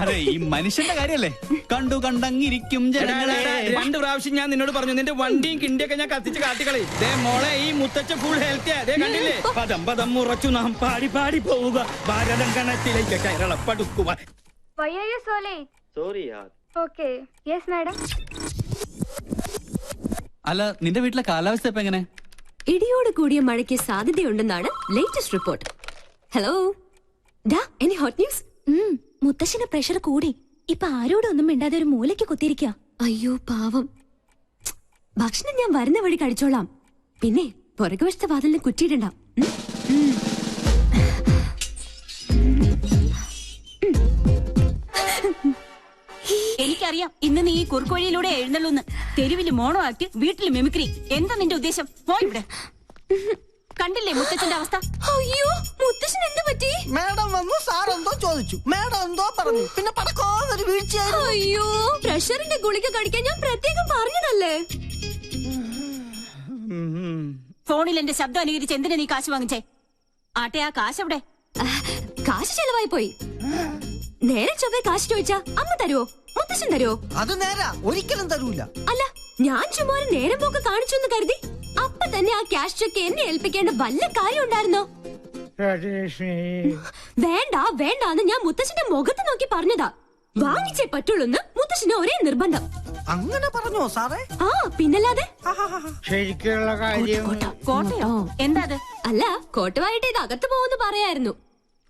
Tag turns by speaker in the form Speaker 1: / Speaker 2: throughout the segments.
Speaker 1: അതെ, ഈ മനുഷ്യന്റെ കാര്യല്ലേ, കണ്ടു കണ്ടങ്ങിരിക്കും ജനങ്ങളെ.
Speaker 2: 2 പ്രാവശ്യം ഞാൻ നിന്നോട് പറഞ്ഞു നിന്റെ വണ്ടിയും കിണ്ടിയൊക്കെ ഞാൻ കത്തിച്ച് കാട്ടിക്കളി. മോളെ, ഈ മുത്തച്ഛ ഫുൾ ഹെൽത്തിയാ, കണ്ടില്ലേ? പദം പദം ഉറച്ചു നാം പാടി പാടി പോവുക, ഭാരതം കണത്തിലേക്ക് കേരളപ്പെടുക്കുക.
Speaker 3: Why are you so late?
Speaker 2: Sorry yaar.
Speaker 3: Okay. Yes, madam.
Speaker 1: അല്ല, നിന്റെ വീട്ടിലെ കാലാവസ്ഥ ഇപ്പൊ എങ്ങനെ?
Speaker 4: ഇടിയോട് കൂടിയ മഴയ്ക്ക് സാധ്യതയുണ്ടെന്നാണ് ലേറ്റസ്റ്റ് റിപ്പോർട്ട്. ഹലോ ഡാ, എനി ഹോട്ട് ന്യൂസ്?
Speaker 5: മുത്തശ്ശന് പ്രഷർ കൂടി. ഇപ്പൊ ആരോടും ഒന്നും മിണ്ടാതെ ഒരു മൂലയ്ക്ക് കുത്തിയിരിക്കുക.
Speaker 4: അയ്യോ പാവം. ഭക്ഷണം ഞാൻ വരുന്ന വഴി കഴിച്ചോളാം. പിന്നെ പുറകുവശത്തെ വാതിലിന് കുറ്റിയിടണ്ട.
Speaker 5: എനിക്കറിയാം ഇന്ന് നീ ഈ കുറുക്കോഴിയിലൂടെ എഴുന്നള്ളൂന്ന്. തെരുവില് മോണോ ആക്ട്, വീട്ടില് മിമിക്രി. എന്താ നിന്റെ ഉദ്ദേശം? പോ ഇവിടെ. കണ്ടില്ലേ മുത്തച്ഛന്റെ അവസ്ഥ?
Speaker 4: അയ്യോ, മുത്തശ്ശൻ എന്ത് പറ്റി?
Speaker 6: മാഡം വന്നു, സാർ എന്തോ ചോദിച്ചു, മാഡം എന്തോ പറഞ്ഞു, പിന്നെ പടക്കോന്നൊരു വീഴ്ചയായിരുന്നു.
Speaker 4: അയ്യോ, പ്രഷറിന്റെ ഗുളിക കഴിക്കാൻ ഞാൻ പ്രത്യേകം പറഞ്ഞതല്ലേ.
Speaker 5: ഫോണിൽ എന്റെ ശബ്ദം അനുകരിച്ച് എന്തിനാ നീ കാശ് വാങ്ങിച്ചേ? ആട്ടെ, ആ കാശ് എവിടെ?
Speaker 4: കാശ് ചെലവായി പോയി. നേരെ ചൊവ്വേ കാശ് ചോദിച്ചാ അമ്മ തരുവോ? മുത്തശ്ശൻ തരുവോ?
Speaker 6: അത് നേരാ, ഒരിക്കലും തരൂല.
Speaker 4: അല്ല, ഞാൻ ചുമ്മാ ഒരു നേരം പോക്ക് കാണിച്ചു എന്ന് കരുതി അപ്പൊ തന്നെ ആ ക്യാഷ് ചെക്ക് എന്നെ ഏൽപ്പിക്കേണ്ട വല്ല കാര്യം ഉണ്ടായിരുന്നോ? വേണ്ട വേണ്ടാന്ന് ഞാൻ മുത്തശ്ശന്റെ മുഖത്ത് നോക്കി പറഞ്ഞതാ. വാങ്ങിച്ചേ പറ്റുള്ളൂന്ന് മുത്തശ്ശന് ഒരേ നിർബന്ധം.
Speaker 6: അങ്ങനെ പറഞ്ഞോ സാറേ?
Speaker 4: ആ, പിന്നല്ലാതെ.
Speaker 2: ശരിക്കുള്ള കാര്യം.
Speaker 5: കോട്ടയോ? എന്താ അത്?
Speaker 4: അല്ല, കോട്ടുവായിട്ട് ഇത് അകത്ത് പോകുന്നു പറയായിരുന്നു.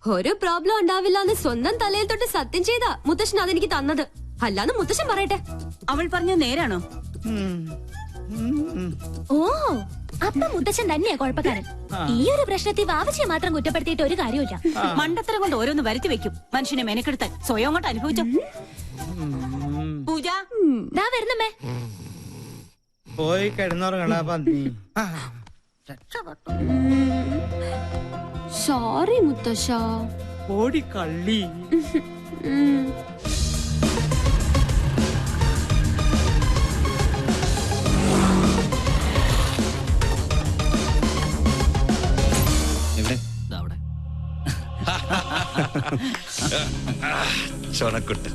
Speaker 4: ഒരു പ്രോബ്ലം ഉണ്ടാവില്ല എന്ന് സ്വന്തം തലയിൽ തൊട്ട് സത്യം ചെയ്താ മുത്തശ്ശൻ അതെനിക്ക് തന്നത്. അല്ലാന്ന് മുത്തശ്ശൻ പറയട്ടെ.
Speaker 5: അവൾ പറഞ്ഞത് നേരാണോ?
Speaker 3: ഓ, അപ്പൊ മുത്തച്ഛൻ തന്നെയാ കുഴപ്പക്കാരൻ. ഈ ഒരു പ്രശ്നത്തിൽ വാവച്ചിയെ മാത്രം കുറ്റപ്പെടുത്തിയിട്ട് ഒരു കാര്യമില്ല.
Speaker 5: മണ്ടത്തരം കൊണ്ട് ഓരോന്ന് വരുത്തി വെക്കും. മനുഷ്യനെ മെനക്കെടുത്താൻ സ്വയം കൊണ്ട് അനുഭവിച്ചോ. പൂജ
Speaker 3: ദാ വരുന്നമ്മേ.
Speaker 2: പോയി കിടന്നുറങ്ങടാ പന്നി.
Speaker 4: സോറി മുത്തശ്ശ.
Speaker 2: ഓടി കള്ളി.
Speaker 7: ചൊണക്കുട്ട്,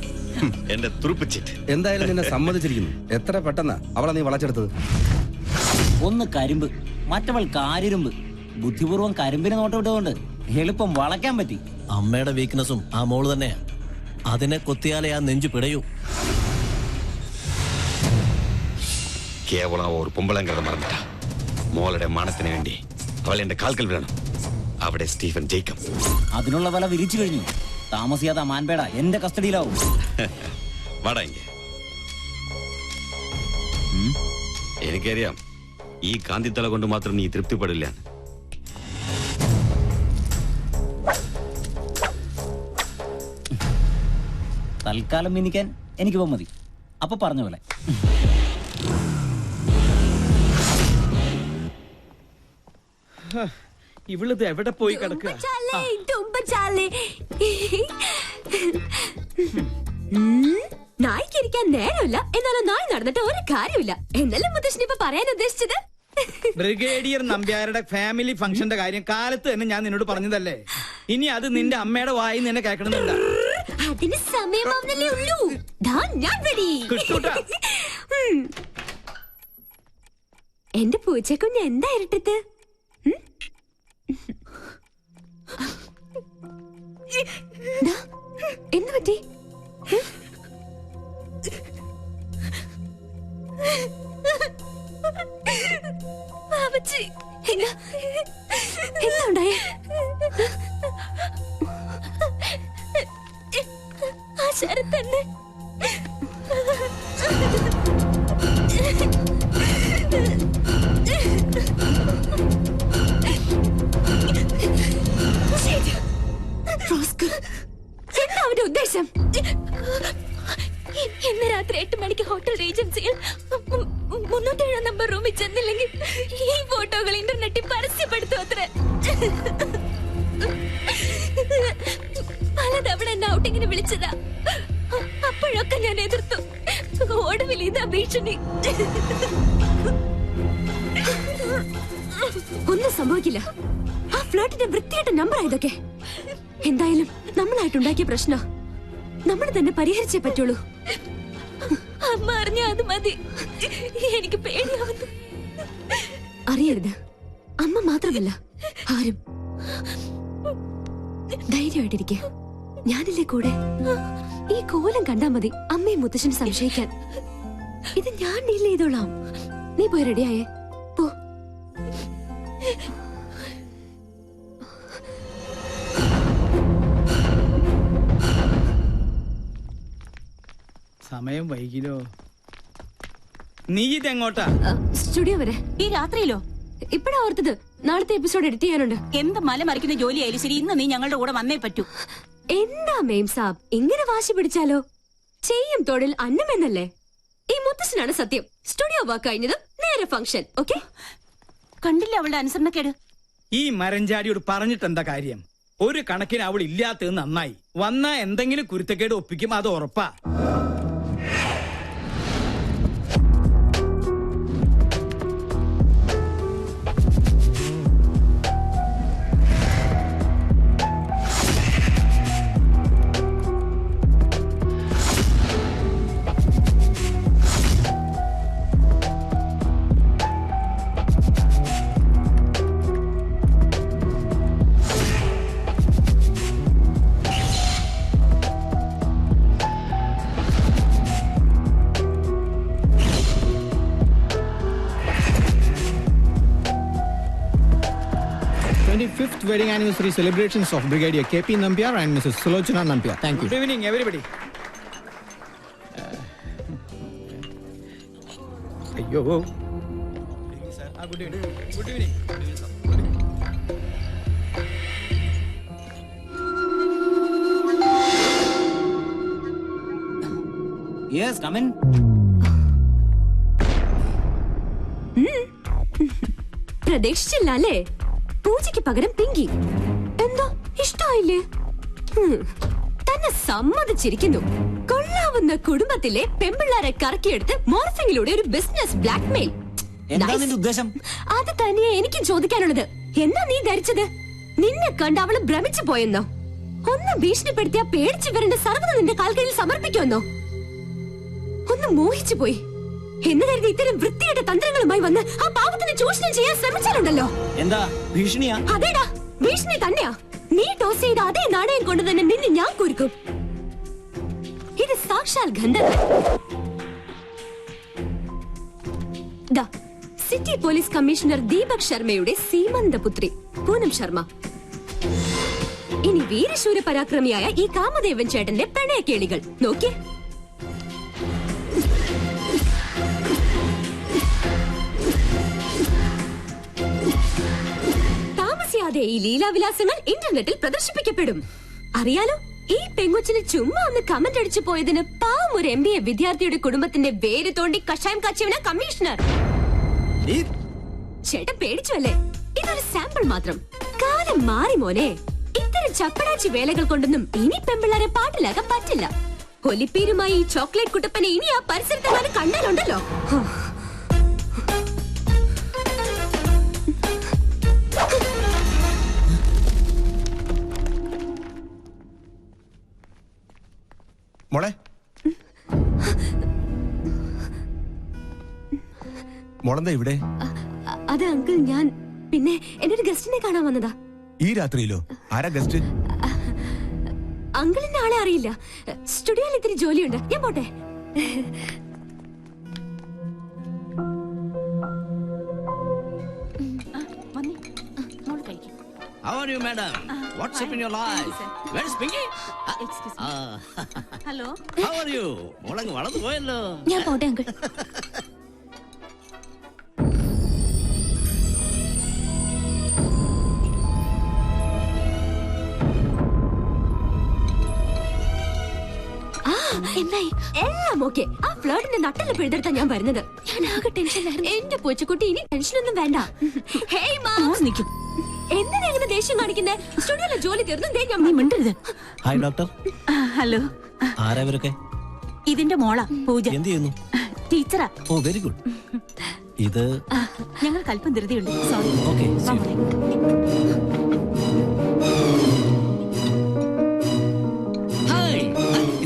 Speaker 7: എന്റെ തുറുപ്പിച്ചിട്ട്.
Speaker 8: എന്തായാലും നിന്നെ സമ്മതിച്ചിരിക്കുന്നു. എത്ര പെട്ടെന്നാ അവളെ നീ വളച്ചെടുത്തത്.
Speaker 9: ഒന്ന് കരിമ്പ്, മറ്റവൾ കാരിരുമ്പ്. ബുദ്ധിപൂർവ്വം കരിമ്പിനെ നോട്ടവിട്ടുകൊണ്ട് എളുപ്പം വളയ്ക്കാൻ പറ്റി.
Speaker 10: അമ്മയുടെ വീക്ക്നെസ്സും ആ മോള് തന്നെയാ. അതിനെ കൊത്തിയാലേ ആ നെഞ്ചു പിടയൂ.
Speaker 7: കേവലം ഒരു പൊമ്പളങ്കര മറന്നിട്ട മോളുടെ മാനത്തിന് വേണ്ടി അവൾ എന്റെ കാൽക്കൽ വീഴണം. അവിടെ സ്റ്റീഫൻ ജേക്കബ്.
Speaker 9: അതിനുള്ള വല വിരിച്ചു കഴിഞ്ഞു. താമസിയാതെ മാൻപേട എന്റെ കസ്റ്റഡിയിലാവും.
Speaker 7: വാടാ ഇങ്ങ. എനിക്കറിയാം ഈ കാന്തിത്തല കൊണ്ട് മാത്രം നീ തൃപ്തിപ്പെടില്ല.
Speaker 9: തൽക്കാലം മിനിക്കാൻ എനിക്കിപ്പോ മതി. അപ്പൊ പറഞ്ഞ പോലെ.
Speaker 2: ഇവളിത് എവിടെ പോയി കിടക്കുക?
Speaker 4: നായ്ക്കിരിക്കാൻ നേരമില്ല, എന്നാലും നായ് നടന്നിട്ട് ഒരു കാര്യമില്ല. എന്നല്ലേ മുത്തശ്ശൻ ഇപ്പൊ പറയാൻ ഉദ്ദേശിച്ചത്?
Speaker 2: ബ്രിഗേഡിയർ നമ്പ്യാരുടെ ഫാമിലി ഫംഗ്ഷന്റെ കാര്യം കാലത്ത് തന്നെ ഞാൻ നിന്നോട് പറഞ്ഞതല്ലേ. ഇനി അത് നിന്റെ അമ്മയുടെ വായി നിന്നെ കേൾക്കണമെന്നില്ല.
Speaker 4: അതിന് സമയമാവുന്നല്ലേ ഉള്ളൂ. ഞാൻ ready. എന്റെ പൂച്ചക്കുഞ്ഞ് എന്താ ഇരട്ടത്ത്? എന്ത് പറ്റി? എന്താ ഉണ്ടായേ?
Speaker 3: ആ ശരത്ത് തന്നെ.
Speaker 4: എന്താ അവന്റെ ഉദ്ദേശം?
Speaker 3: ഇന്ന് രാത്രി 8 മണിക്ക് ഹോട്ടൽ റീജൻസിയിൽ 307 നമ്പർ റൂമിൽ ചെന്നില്ലെങ്കിൽ ഈ ഫോട്ടോകൾ ഇന്റർനെറ്റിൽ പരസ്യപ്പെടുത്തും അത്രേ. പലതവണ എന്നെ ഔട്ടിങ്ങിന് വിളിച്ചതാ. അപ്പോഴൊക്കെ ഞാൻ എതിർത്തു. ഒടുവിൽ ഇതാ ഭീഷണി.
Speaker 4: ഒന്നും സംഭവിക്കില്ല. ആ ഫ്ലോട്ടിന്റെ വൃത്തിയായിട്ട നമ്പറാ ഇതൊക്കെ. എന്തായാലും നമ്മളായിട്ടുണ്ടാക്കിയ പ്രശ്ന. നമ്മൾ തന്നെ പരിഹരിച്ചേ പറ്റുള്ളൂ.
Speaker 3: അമ്മ അറിഞ്ഞ അത് മതി. എനിക്ക് പേടിയാവുന്നു.
Speaker 4: അറിയരുത്. അമ്മ മാത്രമല്ല ആരും. ധൈര്യമായിട്ടിരിക്കെ. ഞാനില്ലേ കൂടെ. ഈ കോലം കണ്ടാ മതി അമ്മയും മുത്തശ്ശനും സംശയിക്കാൻ. ഇത് ഞാൻ ഡീൽ ചെയ്തോളാം. നീ പോയി റെഡിയായേ പോ.
Speaker 2: സമയം വൈകിലോ? നീ ഇതെങ്ങോട്ടാ?
Speaker 4: സ്റ്റുഡിയോ വരെ.
Speaker 5: ഈ രാത്രിയിലോ?
Speaker 4: ഇപ്പഴാ ഓർത്തത്. നാളത്തെ എപ്പിസോഡ് എഡിറ്റ് ചെയ്യാനുണ്ട്.
Speaker 5: എന്ത് മല മറിക്കുന്ന ജോലിയായാലും ശരി, ഇന്ന് നീ ഞങ്ങളുടെ കൂടെ വന്നേ പറ്റൂ.
Speaker 4: എന്താ മേം സാബ് ഇങ്ങനെ വാശി പിടിച്ചാലോ? ചെയ്യും തൊഴിൽ അന്നമെന്നല്ലേ? ഈ മുത്തശ്ശനാണ് സത്യം. സ്റ്റുഡിയോ വർക്ക് കഴിഞ്ഞത് നേരെ ഫംഗ്ഷൻ. ഓക്കെ?
Speaker 5: കണ്ടില്ല അവളുടെ അനുസരണക്കേട്.
Speaker 2: ഈ മരഞ്ചാടിയോട് പറഞ്ഞിട്ട് എന്താ കാര്യം? ഒരു കണക്കിന് അവൾ ഇല്ലാത്തത് നന്നായി. വന്ന എന്തെങ്കിലും കുരുത്തക്കേട് ഒപ്പിക്കും, അത് ഉറപ്പാ.
Speaker 11: Wedding anniversary celebrations of Brigadier KP Nambiar and Mrs. Sulochana Nambiar. Thank you.
Speaker 2: Good evening, everybody. Ayyo. Good evening. Good evening.
Speaker 9: Yes, come in.
Speaker 4: പ്രതീക്ഷിച്ചില്ല അല്ലേ? പൂജയ്ക്ക് പകരം പിങ്കി. എന്താ ഇഷ്ടായില്ലേ? തന്നെ സമ്മതിച്ചിരിക്കുന്നു. കൊള്ളാവുന്ന കുടുംബത്തിലെ പെമ്പിള്ളാരെ കറക്കിയെടുത്ത് മോർഫിംഗിലൂടെ ഒരു ബിസിനസ് ബ്ലാക്ക്മെയിൽ.
Speaker 9: ഉദ്ദേശം
Speaker 4: അത് തന്നെയാ എനിക്കും ചോദിക്കാനുള്ളത്. എന്താ നീ ധരിച്ചത്? നിന്നെ കണ്ട് അവള് ഭ്രമിച്ചു പോയെന്നോ? ഒന്ന് ഭീഷണിപ്പെടുത്തിയാ പേടിച്ചു വരേണ്ട സർവ്വത നിന്റെ കാൽക്കീഴിൽ സമർപ്പിക്കുമെന്നോ? ഒന്ന് മോഹിച്ചു പോയി എന്ന് കരുതി ഇത്തരം വൃത്തിയുടെ തന്ത്രങ്ങളുമായി വന്ന് ആ പാവത്തിനെ ചൂഷണം ചെയ്യാൻ ശ്രമിച്ചാലുണ്ടല്ലോ.
Speaker 9: എന്താ ഭീഷണിയാ?
Speaker 4: അതേടാ, ഭീഷണി തന്നെയാ. നീ ടോസ് ചെയ്ത അതേ നാണയം കൊണ്ട് തന്നെ നിന്നെ ഞാൻ കുരുക്കും. ഇത് സാക്ഷാൽ ഗന്ധർവൻ. സിറ്റി പോലീസ് കമ്മീഷണർ ദീപക് ശർമ്മയുടെ സീമന്തപുത്രി പൂനം ശർമ്മ. ഇനി വീരശൂര പരാക്രമിയായ ഈ കാമദേവൻ ചേട്ടന്റെ പ്രണയക്കേളികൾ നോക്കിയേ. താമസിയാതെ ഈ ലീലാവിലാസങ്ങൾ ഇന്റർനെറ്റിൽ പ്രദർശിപ്പിക്കപ്പെടും. അറിയാലോ, ഈ പെങ്കൊച്ചിന് ചുമ്മാ ഒന്ന് കമന്റ് അടിച്ചു പോയതിന് പാവം ഒരു MBA വിദ്യാർത്ഥിയുടെ കുടുംബത്തിന്റെ വേര് തോണ്ടി കഷായം കാച്ചിയവന കമ്മീഷണർ. ചേട്ടൻ പേടിച്ചു അല്ലേ? ഇതൊരു സാമ്പിൾ മാത്രം. കാലം മാറി മോനെ. ഇത്തരം ചപ്പടാച്ചി വേലകൾ കൊണ്ടൊന്നും ഇനി പെമ്പിള്ളാരെ പാട്ടിലാക്കാൻ പറ്റില്ല. ഒലിപ്പീരുമായി ഈ ചോക്ലേറ്റ് കുട്ടപ്പനെ ഇനി ആ പരിസരത്തെങ്ങാനും കണ്ടാലുണ്ടല്ലോ.
Speaker 8: മോളെ മോളെന്താ ഇവിടെ?
Speaker 4: അത് അങ്കിൾ, ഞാൻ പിന്നെ എന്റെ ഒരു ഗസ്റ്റിനെ കാണാൻ വന്നതാ.
Speaker 8: ഈ രാത്രിയിലോ? ആരാ ഗസ്റ്റ്?
Speaker 4: അങ്കിളിന്റെ ആളെ അറിയില്ല. സ്റ്റുഡിയോയിൽ ഇത്തിരി ജോലിയുണ്ട്, ഞാൻ പോട്ടെ.
Speaker 10: How are you, madam? What's up in your life? Where is Pinky?
Speaker 5: Excuse me. Hello.
Speaker 10: How are you? മോളങ്ങ് വളർന്നു പോയല്ലോ.
Speaker 3: ഞാൻ പോട്ടെ അങ്കിൾ.
Speaker 4: എന്തായി? എല്ലാം ഓക്കെ. ആ ഫ്ലേർട്ടിന്റെ നട്ടല് പിഴുതെടുത്താ ഞാൻ വരുന്നത്. ഞാൻ ആകെ ടെൻഷനിലായിരുന്നു. എന്റെ പൂച്ചക്കുട്ടി, ഇനി ടെൻഷനൊന്നും വേണ്ട. ഹേയ് മാം,
Speaker 5: നിൽക്കും.
Speaker 4: എന്തിനാ ഇങ്ങനെ ദേഷ്യം കാണിക്കുന്നേ? സ്റ്റുഡിയോയിലെ ജോലി തീർന്നു.
Speaker 5: നീ മിണ്ടരുത്.
Speaker 10: Hi doctor.
Speaker 5: ഹലോ.
Speaker 10: ആരാ ഇവരൊക്കെ?
Speaker 5: ഇതിന്റെ മോളാ പൂജ.
Speaker 10: എന്ത് ചെയ്യുന്നു?
Speaker 5: ടീച്ചറാ.
Speaker 10: ഓ വെരി ഗുഡ്. ഇത്
Speaker 5: ഞങ്ങൾക്ക് അല്പം ധൃതിയുണ്ട്. സോറി.
Speaker 10: ഓക്കെ. ഹായ്,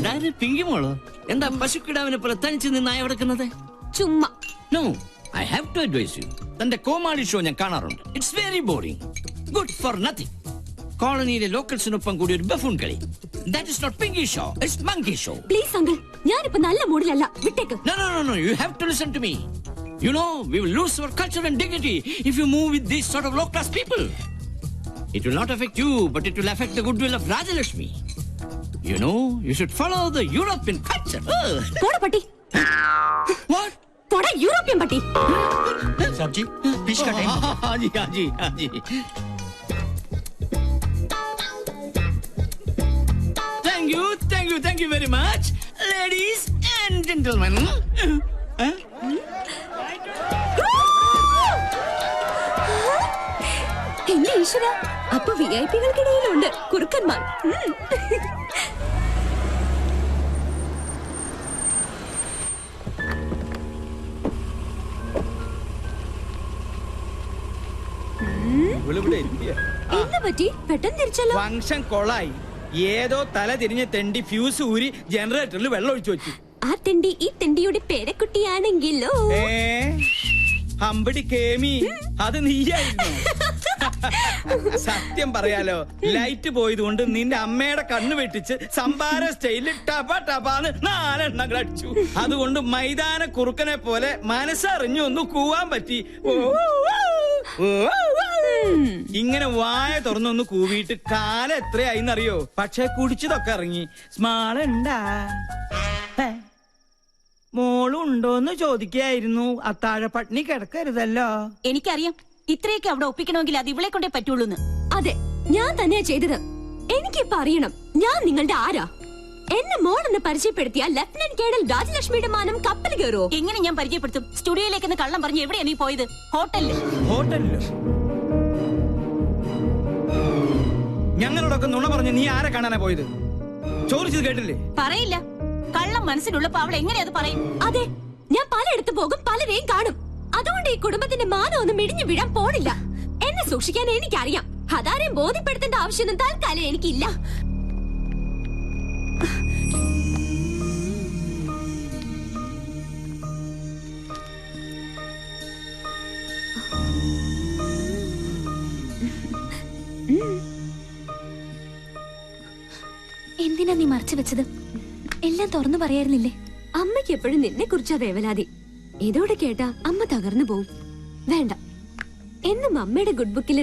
Speaker 10: ഇതാ
Speaker 12: ആര് പിങ്കി മോളോ? എന്താ പശുക്കിടാവിനെ പോലെ തനിച്ച് നിന്നായി കിടക്കുന്നത്?
Speaker 4: ചുമ്മാ.
Speaker 12: No, I have to advise you. തന്റെ കോമാളി ഷോ ഞാൻ കാണാറുണ്ട്. It's very boring, good for nothing. കോളനിയിലെ ലോക്കൽസിനൊപ്പം കൂടി ഒരു ബഫൂൺ കളി. That is not pinky show, it's monkey show.
Speaker 4: Please uncle, ഞാനിപ്പോ നല്ല മൂഡിലല്ല, വിട്ടേക്ക്.
Speaker 12: No, no, no, no, you have to listen to me. You know, we will lose our culture and dignity if you move with these sort of low-class people. It will not affect you, but it will affect the goodwill of Rajalakshmi. You know, you should follow the European culture.
Speaker 4: പോടാ പട്ടി.
Speaker 12: What?
Speaker 4: പോടാ European പട്ടി.
Speaker 12: Sabji, fish ka time. हाँ जी, हाँ जी, हाँ जी. Thank you very much, ladies and gentlemen.
Speaker 4: എന്റെ ഈശ്വര, അപ്പൊ VIP-കൾക്കിടയിലുണ്ട് കുറുക്കന്മാർ. എന്താ പറ്റി? പെട്ടെന്ന് തിരിച്ചല്ലോ.
Speaker 2: ഫംഗ്ഷൻ കൊളായി. ഏതോ തല തിരിഞ്ഞ തെണ്ടി ഫ്യൂസ് ഊരി ജനറേറ്ററിൽ വെള്ളം ഒഴിച്ചു വെച്ചു.
Speaker 4: ആ തെണ്ടി ഈ തെണ്ടിയുടെ പേരക്കുട്ടിയാണെങ്കിലോ?
Speaker 2: ഹമ്പടി കേമി, അത് നീയായിരുന്നു. സത്യം പറയാലോ, ലൈറ്റ് പോയതുകൊണ്ട് നിന്റെ അമ്മയുടെ കണ്ണ് വെട്ടിച്ച് സംഭാര സ്റ്റൈലിൽ ടപ ടപാന്ന് 4 എണ്ണം അടിച്ചു. അതുകൊണ്ട് മൈതാന കുറുക്കനെ പോലെ മനസ്സറിഞ്ഞു ഒന്ന് കൂവാൻ പറ്റി. ഇങ്ങനെ വായ തുറന്നൊന്ന് കൂവിയിട്ട് കാലം എത്രയായിന്നറിയോ? പക്ഷെ കുടിച്ചതൊക്കെ ഇറങ്ങി. സ്മാളുണ്ടാ മോളുണ്ടോന്ന് ചോദിക്കായിരുന്നു. അത്താഴ പട്ടിണി കിടക്കരുതല്ലോ.
Speaker 5: എനിക്കറിയാം, ഇത്രയൊക്കെ അവിടെ ഒപ്പിക്കണമെങ്കിൽ അത് ഇവളെ കൊണ്ടേ പറ്റുള്ളൂന്ന്.
Speaker 4: അതെ, ഞാൻ തന്നെയാ ചെയ്തത്. എനിക്കിപ്പോ അറിയണം ഞാൻ നിങ്ങളുടെ ആരാ. എന്നെ മോളെന്ന് പരിചയപ്പെടുത്തിയ ലഫ്റ്റനന്റ് കേണൽ രാജലക്ഷ്മിയുടെ മാനം കപ്പൽ കയറുമോ?
Speaker 5: എങ്ങനെ ഞാൻ പരിചയപ്പെടുത്തും? സ്റ്റുഡിയോയിലേക്ക് കള്ളം പറഞ്ഞു എവിടെയാ നീ പോയത്?
Speaker 2: ഹോട്ടലിലോ? ഞങ്ങളോടൊക്കെ നുണ പറഞ്ഞു നീ ആരെ കാണാനാ പോയത്? ചോദിച്ചത് കേട്ടില്ലേ?
Speaker 5: പറയില്ല. കള്ളം മനസ്സിലുള്ളപ്പോ അവൾ എങ്ങനെ അത് പറയും?
Speaker 4: അതെ, ഞാൻ പലയിടത്ത് പോകും, പലരെയും കാണും. അതുകൊണ്ട് ഈ കുടുംബത്തിന്റെ മാനം ഒന്നും ഇടിഞ്ഞു വീഴാൻ പോണില്ല. എന്നെ സൂക്ഷിക്കാൻ എനിക്കറിയാം. അതാരെയും ബോധ്യപ്പെടുത്തേണ്ട ആവശ്യമൊന്നും തൽക്കാലം എനിക്കില്ല.
Speaker 3: എന്തിനാ നീ മറച്ചു വെച്ചത്? എല്ലാം തുറന്നു പറയായിരുന്നില്ലേ?
Speaker 4: അമ്മയ്ക്ക് എപ്പോഴും നിന്നെ കുറിച്ചാ വേവലാതി. ഇതോടെ കേട്ടാ അമ്മ തകർന്നു പോവും. വേണ്ട, എന്നും അമ്മയുടെ ഗുഡ് ബുക്കിൽ